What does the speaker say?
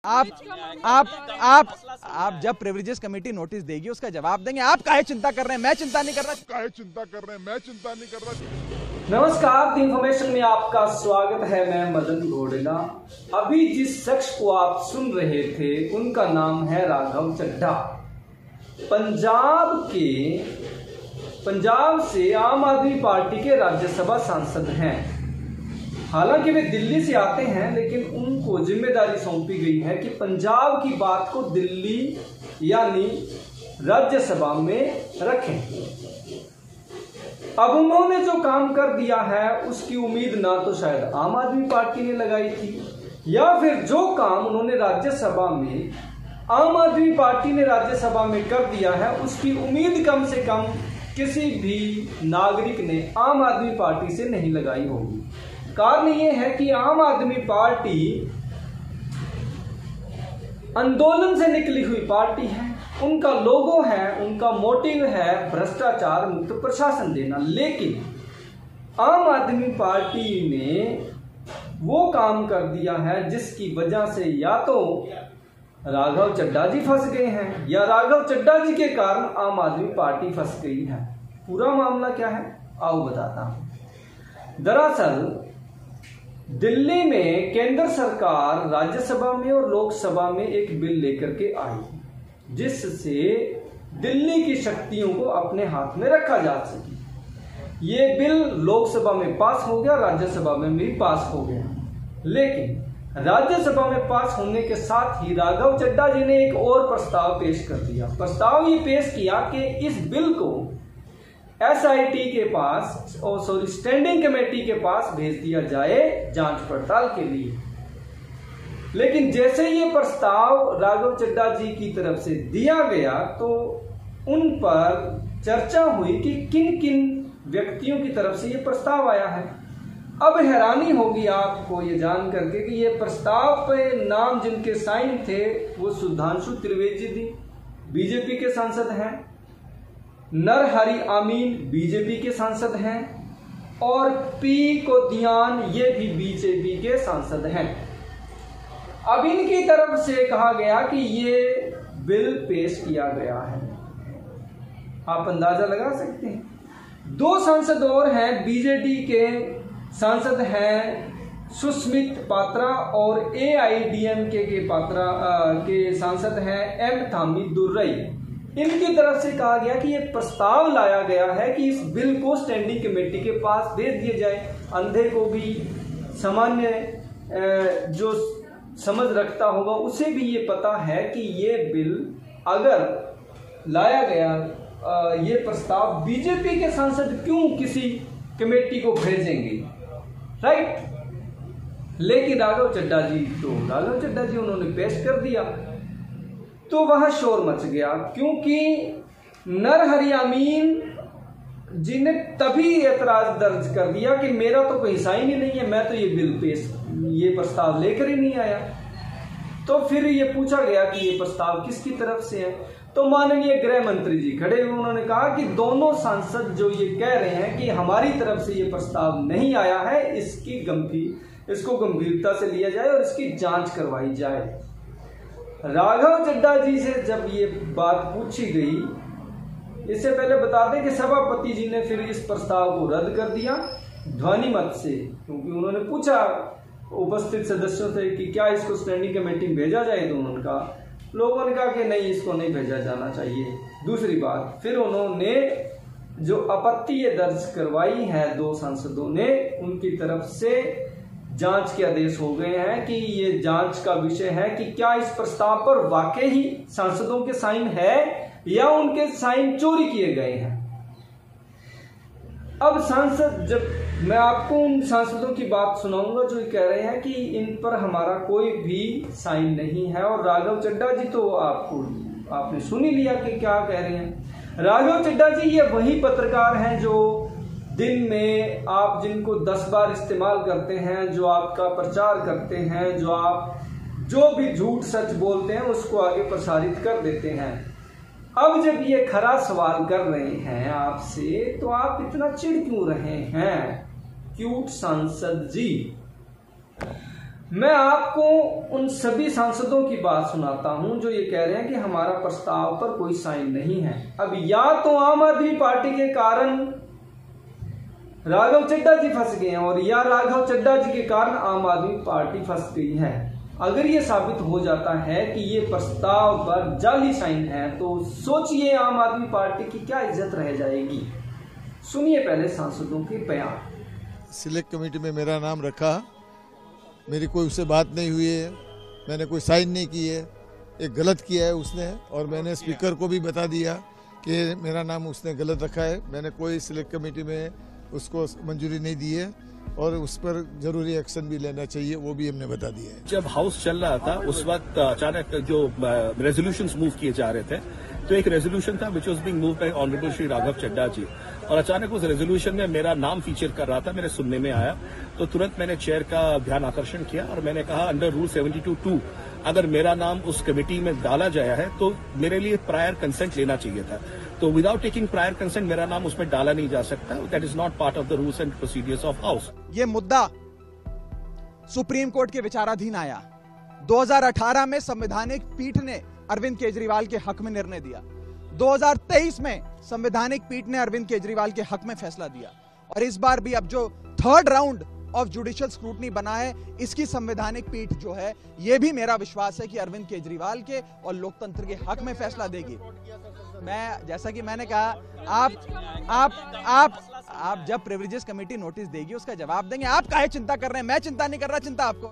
आप जब privileges committee notice देगी उसका जवाब देंगे। आप काहे चिंता कर रहे हैं? मैं चिंता नहीं कर रहा। नमस्कार, द इंफॉर्मेशन में आपका स्वागत है। मैं मदन घोडेला। अभी जिस शख्स को आप सुन रहे थे उनका नाम है राघव चड्ढा। पंजाब से आम आदमी पार्टी के राज्यसभा सांसद हैं। हालांकि वे दिल्ली से आते हैं, लेकिन उनको जिम्मेदारी सौंपी गई है कि पंजाब की बात को दिल्ली यानी राज्यसभा में रखें। अब उन्होंने जो काम कर दिया है उसकी उम्मीद ना तो शायद आम आदमी पार्टी ने लगाई थी, या फिर जो काम उन्होंने राज्यसभा में आम आदमी पार्टी ने राज्यसभा में कर दिया है उसकी उम्मीद कम से कम किसी भी नागरिक ने आम आदमी पार्टी से नहीं लगाई होगी। कारण ये है कि आम आदमी पार्टी आंदोलन से निकली हुई पार्टी है। उनका लोगो है, उनका मोटिव है भ्रष्टाचार मुक्त प्रशासन देना। लेकिन आम आदमी पार्टी ने वो काम कर दिया है जिसकी वजह से या तो राघव चड्ढा जी फंस गए हैं या राघव चड्ढा जी के कारण आम आदमी पार्टी फंस गई है। पूरा मामला क्या है आओ बताता हूं। दरअसल दिल्ली में केंद्र सरकार राज्यसभा में और लोकसभा में एक बिल लेकर के आई जिससे दिल्ली की शक्तियों को अपने हाथ में रखा जा सके। ये बिल लोकसभा में पास हो गया, राज्यसभा में भी पास हो गया। लेकिन राज्यसभा में पास होने के साथ ही राघव चड्ढा जी ने एक और प्रस्ताव पेश कर दिया। प्रस्ताव ये पेश किया कि इस बिल को SIT के पास स्टैंडिंग कमेटी के पास भेज दिया जाए जांच पड़ताल के लिए। लेकिन जैसे ये प्रस्ताव राघव चड्ढा जी की तरफ से दिया गया तो उन पर चर्चा हुई कि किन किन व्यक्तियों की तरफ से ये प्रस्ताव आया है। अब हैरानी होगी आपको ये जान करके कि ये प्रस्ताव पे नाम जिनके साइन थे वो सुधांशु त्रिवेदी जी बीजेपी के सांसद हैं, नरहरि आमीन बीजेपी के सांसद हैं और P कोदियान ये भी बीजेपी के सांसद हैं। अब इनकी तरफ से कहा गया कि ये बिल पेश किया गया है। आप अंदाजा लगा सकते हैं। दो सांसद और हैं, बीजेडी के सांसद हैं सुस्मित पात्रा और AIDMK के सांसद हैं M थामी दुर्रई। इनकी तरफ से कहा गया कि यह प्रस्ताव लाया गया है कि इस बिल को स्टैंडिंग कमेटी के पास भेज दिया जाए। अंधे को भी, सामान्य जो समझ रखता होगा उसे भी ये पता है कि ये बिल अगर लाया गया, ये प्रस्ताव बीजेपी के सांसद क्यों किसी कमेटी को भेजेंगे, राइट। लेकिन राघव चड्ढा जी उन्होंने पेश कर दिया तो वह शोर मच गया, क्योंकि नरहरि आमीन जी ने तभी एतराज दर्ज कर दिया कि मेरा तो कोई साइन ही नहीं है, मैं तो ये प्रस्ताव लेकर ही नहीं आया। तो फिर ये पूछा गया कि ये प्रस्ताव किसकी तरफ से है, तो माननीय गृह मंत्री जी खड़े हुए, उन्होंने कहा कि दोनों सांसद जो ये कह रहे हैं कि हमारी तरफ से ये प्रस्ताव नहीं आया है, इसको गंभीरता से लिया जाए और इसकी जांच करवाई जाए। राघव चड्ढा जी से जब ये बात पूछी गई, इससे पहले बता दें कि सभापति जी ने फिर इस प्रस्ताव को रद्द कर दिया ध्वनि मत से, क्योंकि उन्होंने पूछा उपस्थित सदस्यों से कि क्या इसको स्टैंडिंग कमेटी में भेजा जाए, तो लोगों ने कहा कि नहीं, इसको नहीं भेजा जाना चाहिए। दूसरी बात, फिर उन्होंने जो आपत्ति दर्ज करवाई है दो सांसदों ने, उनकी तरफ से जांच के आदेश हो गए हैं कि ये जांच का विषय है कि क्या इस प्रस्ताव पर वाकई ही सांसदों के साइन है या उनके साइन चोरी किए गए हैं। अब जब मैं आपको उन सांसदों की बात सुनाऊंगा जो कह रहे हैं कि इन पर हमारा कोई भी साइन नहीं है, और राघव चड्ढा जी तो आपने सुन ही लिया कि क्या कह रहे हैं। राघव चड्ढा जी ये वही पत्रकार हैं जो दिन में आप जिनको 10 बार इस्तेमाल करते हैं, जो आपका प्रचार करते हैं, जो भी झूठ सच बोलते हैं उसको आगे प्रसारित कर देते हैं। अब जब ये खरा सवाल कर रहे हैं आपसे, तो आप इतना चिढ़ क्यों रहे हैं क्यूट सांसद जी? मैं आपको उन सभी सांसदों की बात सुनाता हूं जो ये कह रहे हैं कि हमारा प्रस्ताव पर कोई साइन नहीं है। अब या तो आम आदमी पार्टी के कारण राघव चड्ढा जी फंस गए हैं और या राघव चड्ढा जी के कारण आम आदमी पार्टी फंस गई है। अगर ये साबित हो जाता है कि ये प्रस्ताव पर जाली साइन है तो सोचिए आम आदमी पार्टी की क्या इज्जत रह जाएगी। सुनिए पहले सांसदों के बयान। सिलेक्ट कमेटी में मेरा नाम रखा, मेरी कोई उससे बात नहीं हुई है, मैंने कोई साइन नहीं की है, एक गलत किया है उसने और मैंने स्पीकर को भी बता दिया कि मेरा नाम उसने गलत रखा है। मैंने कोई सिलेक्ट कमेटी में उसको मंजूरी नहीं दी है और उस पर जरूरी एक्शन भी लेना चाहिए, वो भी हमने बता दिया है। जब हाउस चल रहा था उस वक्त अचानक जो रेजोल्यूशंस मूव किए जा रहे थे तो एक रेजोल्यूशन था which was being moved by honourable Shri Raghav Chadha ji और अचानक उस रेजोल्यूशन में मेरा नाम फीचर कर रहा था। मेरे सुनने में आया तो तुरंत मैंने चेयर का ध्यान आकर्षण किया और मैंने कहा अंडर रूल 72(2) अगर मेरा नाम उस कमेटी में डाला गया है तो मेरे लिए प्रायर कंसेंट लेना चाहिए था। तो विदाउट टेकिंग प्रायर कंसेंट मेरा नाम उसमें डाला नहीं जा सकता। That is not part of the rules and procedures of house. ये मुद्दा सुप्रीम कोर्ट के विचाराधीन आया। 2018 में संवैधानिक पीठ ने अरविंद केजरीवाल के हक में निर्णय दिया। 2023 में संवैधानिक पीठ ने अरविंद केजरीवाल के हक में फैसला दिया और इस बार भी अब जो third round of judicial scrutiny बना है इसकी संवैधानिक पीठ जो है यह भी मेरा विश्वास है कि अरविंद केजरीवाल के और लोकतंत्र के हक में फैसला देगी। मैं जैसा कि मैंने कहा आप जब प्रिविलेजेस कमेटी नोटिस देगी उसका जवाब देंगे। आप काहे चिंता कर रहे हैं? मैं चिंता नहीं कर रहा, चिंता आपको।